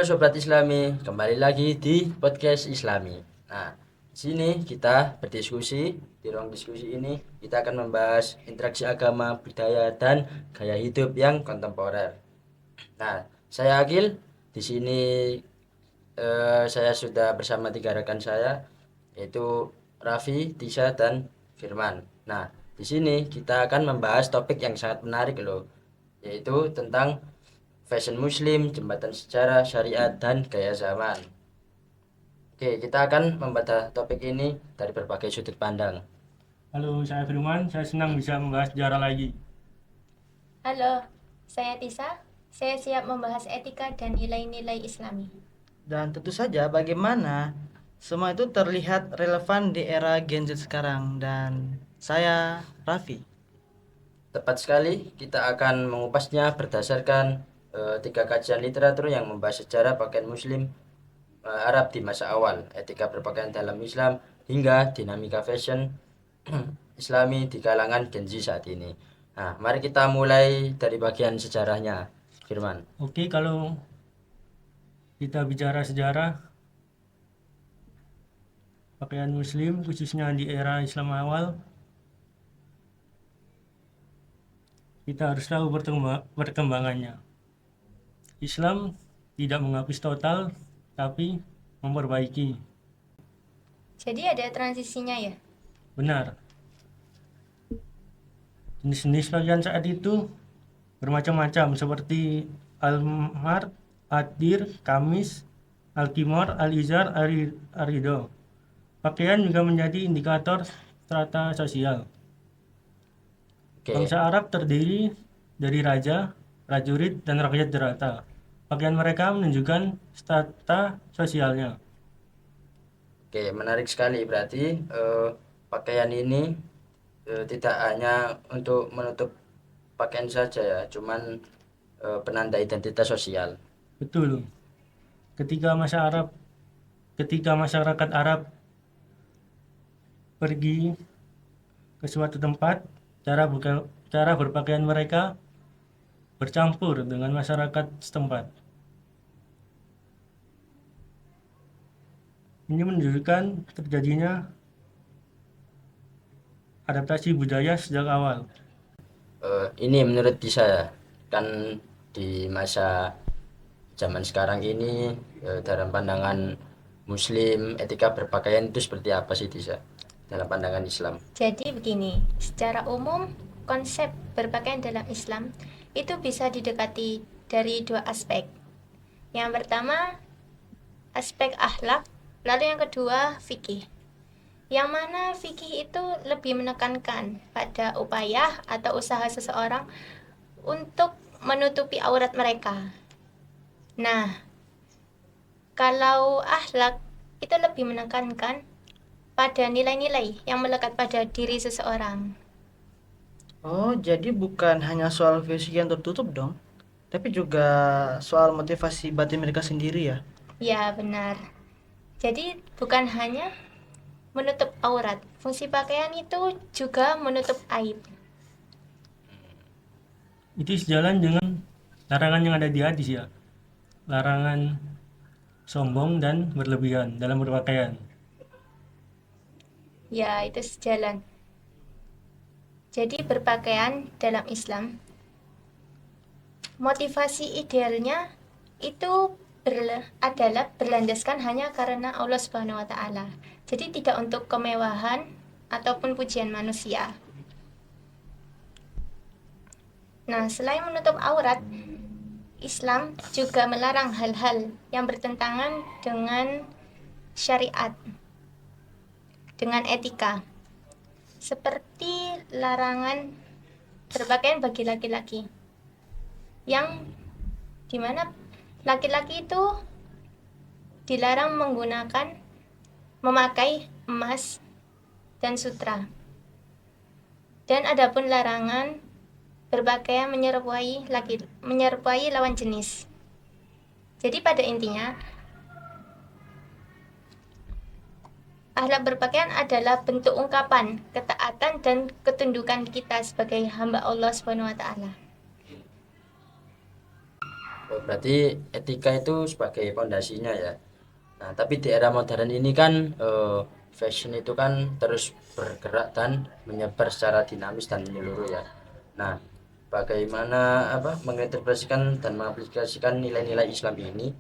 Sobat Islami, kembali lagi di podcast Islami. Nah, di sini kita berdiskusi, di ruang diskusi ini kita akan membahas interaksi agama, budaya, dan gaya hidup yang kontemporer. Nah, saya Agil, di sini saya sudah bersama tiga rekan saya, yaitu Raffi, Tisa, dan Firman. Nah, di sini kita akan membahas topik yang sangat menarik loh, yaitu tentang fashion muslim, jembatan sejarah, syariat, dan gaya zaman. Oke, kita akan membahas topik ini dari berbagai sudut pandang. Halo, saya Firman. Saya senang bisa membahas sejarah lagi. Halo, saya Tisa. Saya siap membahas etika dan nilai-nilai Islami. Dan tentu saja bagaimana semua itu terlihat relevan di era Gen Z sekarang. Dan saya Raffi. Tepat sekali, kita akan mengupasnya berdasarkan tiga kajian literatur yang membahas sejarah pakaian muslim Arab di masa awal, etika berpakaian dalam Islam, hingga dinamika fashion Islami di kalangan Gen Z saat ini. Nah, mari kita mulai dari bagian sejarahnya, Firman. Oke, kalau kita bicara sejarah pakaian muslim khususnya di era Islam awal, kita harus tahu perkembangannya. Islam tidak menghapus total, tapi memperbaiki. Jadi ada transisinya ya? Benar. Jenis-jenis pakaian saat itu bermacam-macam seperti al-mar, adir, kamis, al-kimor, al-izar, arido. Pakaian juga menjadi indikator strata sosial. Oke, Bangsa Arab terdiri dari raja, prajurit, dan rakyat jelata. Pakaian mereka menunjukkan strata sosialnya. oke, menarik sekali. Berarti pakaian ini tidak hanya untuk menutup pakaian saja ya, cuman penanda identitas sosial. Betul. Ketika masyarakat Arab pergi ke suatu tempat, cara berpakaian mereka bercampur dengan masyarakat setempat. Ini menunjukkan terjadinya adaptasi budaya sejak awal. Ini menurut saya kan di masa zaman sekarang ini dalam pandangan Muslim etika berpakaian itu seperti apa sih Tisa dalam pandangan Islam? Jadi begini, secara umum konsep berpakaian dalam Islam itu bisa didekati dari dua aspek. Yang pertama, aspek akhlak, lalu yang kedua, fikih. Yang mana fikih itu lebih menekankan pada upaya atau usaha seseorang untuk menutupi aurat mereka. Nah, kalau akhlak itu lebih menekankan pada nilai-nilai yang melekat pada diri seseorang. Oh, jadi bukan hanya soal fisik yang tertutup dong, tapi juga soal motivasi batin mereka sendiri ya. Ya, benar. Jadi bukan hanya menutup aurat, fungsi pakaian itu juga menutup aib. Itu sejalan dengan larangan yang ada di hadis ya. Larangan sombong dan berlebihan dalam berpakaian. Ya, itu sejalan. Jadi berpakaian dalam Islam, motivasi idealnya itu adalah berlandaskan hanya karena Allah Subhanahu wa taala. Jadi tidak untuk kemewahan ataupun pujian manusia. Nah, selain menutup aurat, Islam juga melarang hal-hal yang bertentangan dengan syariat, dengan etika. Seperti larangan berpakaian bagi laki-laki, yang dimana laki-laki itu dilarang memakai emas dan sutra. Dan adapun larangan berpakaian menyerupai lawan jenis. Jadi pada intinya, akhlak berpakaian adalah bentuk ungkapan ketaatan dan ketundukan kita sebagai hamba Allah Subhanahu wa taala. Berarti etika itu sebagai pondasinya ya. Nah, tapi di era modern ini kan fashion itu kan terus bergerak dan menyebar secara dinamis dan menyeluruh ya. Nah, bagaimana menginterpretasikan dan mengaplikasikan nilai-nilai Islam ini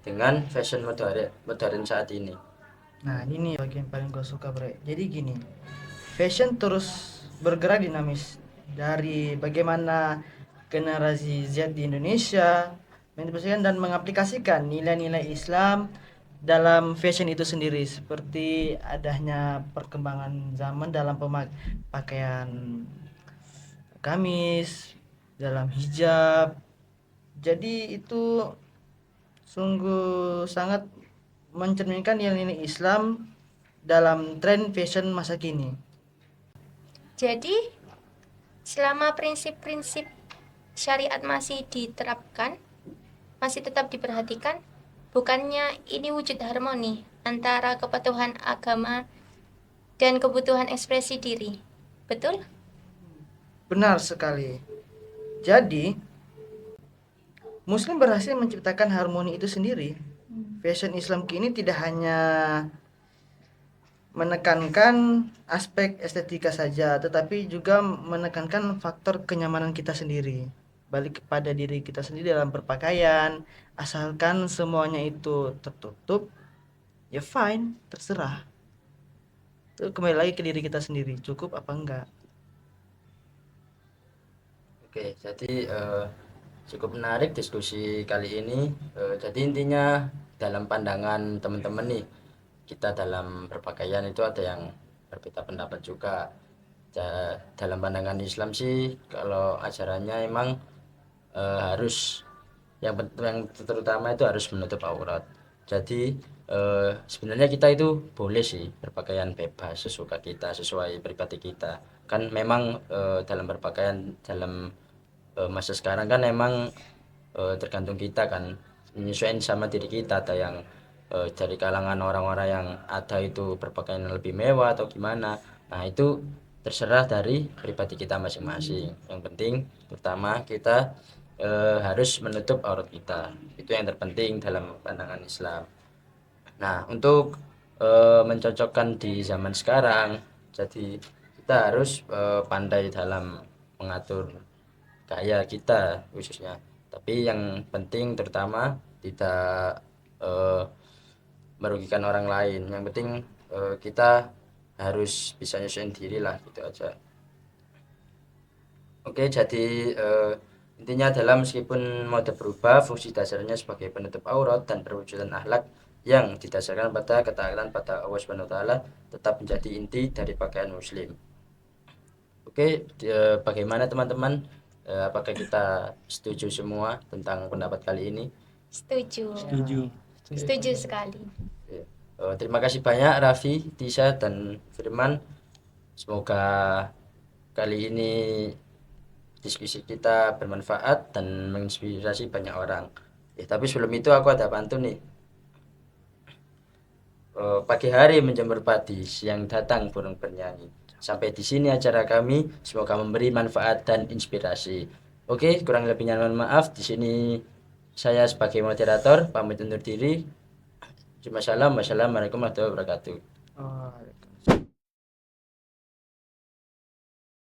dengan fashion modern saat ini? Nah, ini bagian paling gue suka, Bre. Jadi gini, fashion terus bergerak dinamis dari bagaimana generasi Z di Indonesia menginterpretasikan dan mengaplikasikan nilai-nilai Islam dalam fashion itu sendiri, seperti adanya perkembangan zaman dalam pakaian gamis, dalam hijab. Jadi itu sungguh sangat mencerminkan nilai-nilai Islam dalam tren fashion masa kini. Jadi, selama prinsip-prinsip syariat masih diterapkan, masih tetap diperhatikan, bukannya ini wujud harmoni antara kepatuhan agama dan kebutuhan ekspresi diri. Betul? Benar sekali. Jadi, Muslim berhasil menciptakan harmoni itu sendiri. Fashion Islam kini tidak hanya menekankan aspek estetika saja, tetapi juga menekankan faktor kenyamanan kita sendiri. Balik kepada diri kita sendiri dalam berpakaian, asalkan semuanya itu tertutup, ya fine, terserah. Itu kembali lagi ke diri kita sendiri, cukup apa enggak. Oke, jadi cukup menarik diskusi kali ini. Jadi intinya dalam pandangan teman-teman nih, kita dalam berpakaian itu ada yang berbeda pendapat juga. Dalam pandangan Islam sih, kalau ajarannya emang harus yang terutama itu harus menutup aurat. Jadi sebenarnya kita itu boleh sih berpakaian bebas sesuka kita, sesuai pribadi kita. Kan memang dalam berpakaian dalam masa sekarang kan emang tergantung kita kan, menyesuaikan sama diri kita. Ada yang dari kalangan orang-orang yang ada itu berpakaian lebih mewah atau gimana. Nah, itu terserah dari pribadi kita masing-masing. Yang penting pertama kita harus menutup aurat kita. Itu yang terpenting dalam pandangan Islam. Nah, untuk mencocokkan di zaman sekarang, jadi kita harus pandai dalam mengatur gaya kita khususnya. Tapi yang penting terutama tidak merugikan orang lain. Yang penting kita harus bisa nyesuaiin diri lah, gitu aja. Oke, jadi intinya adalah meskipun mode berubah, fungsi dasarnya sebagai penutup aurat dan perwujudan akhlak yang didasarkan pada ketaatan pada Allah Subhanahu wa taala tetap menjadi inti dari pakaian muslim. Oke, bagaimana teman-teman? Apakah kita setuju semua tentang pendapat kali ini? Setuju. Setuju. Setuju sekali. Terima kasih banyak Raffi, Tisa, dan Firman. Semoga kali ini diskusi kita bermanfaat dan menginspirasi banyak orang. Tapi sebelum itu aku ada pantun nih. Pagi hari menjemur padi, siang datang burung bernyanyi. Sampai di sini acara kami, semoga memberi manfaat dan inspirasi. Oke, kurang lebihnya mohon maaf. Di sini saya sebagai moderator pamit undur diri. Wassalamualaikum warahmatullahi wabarakatuh. Oh,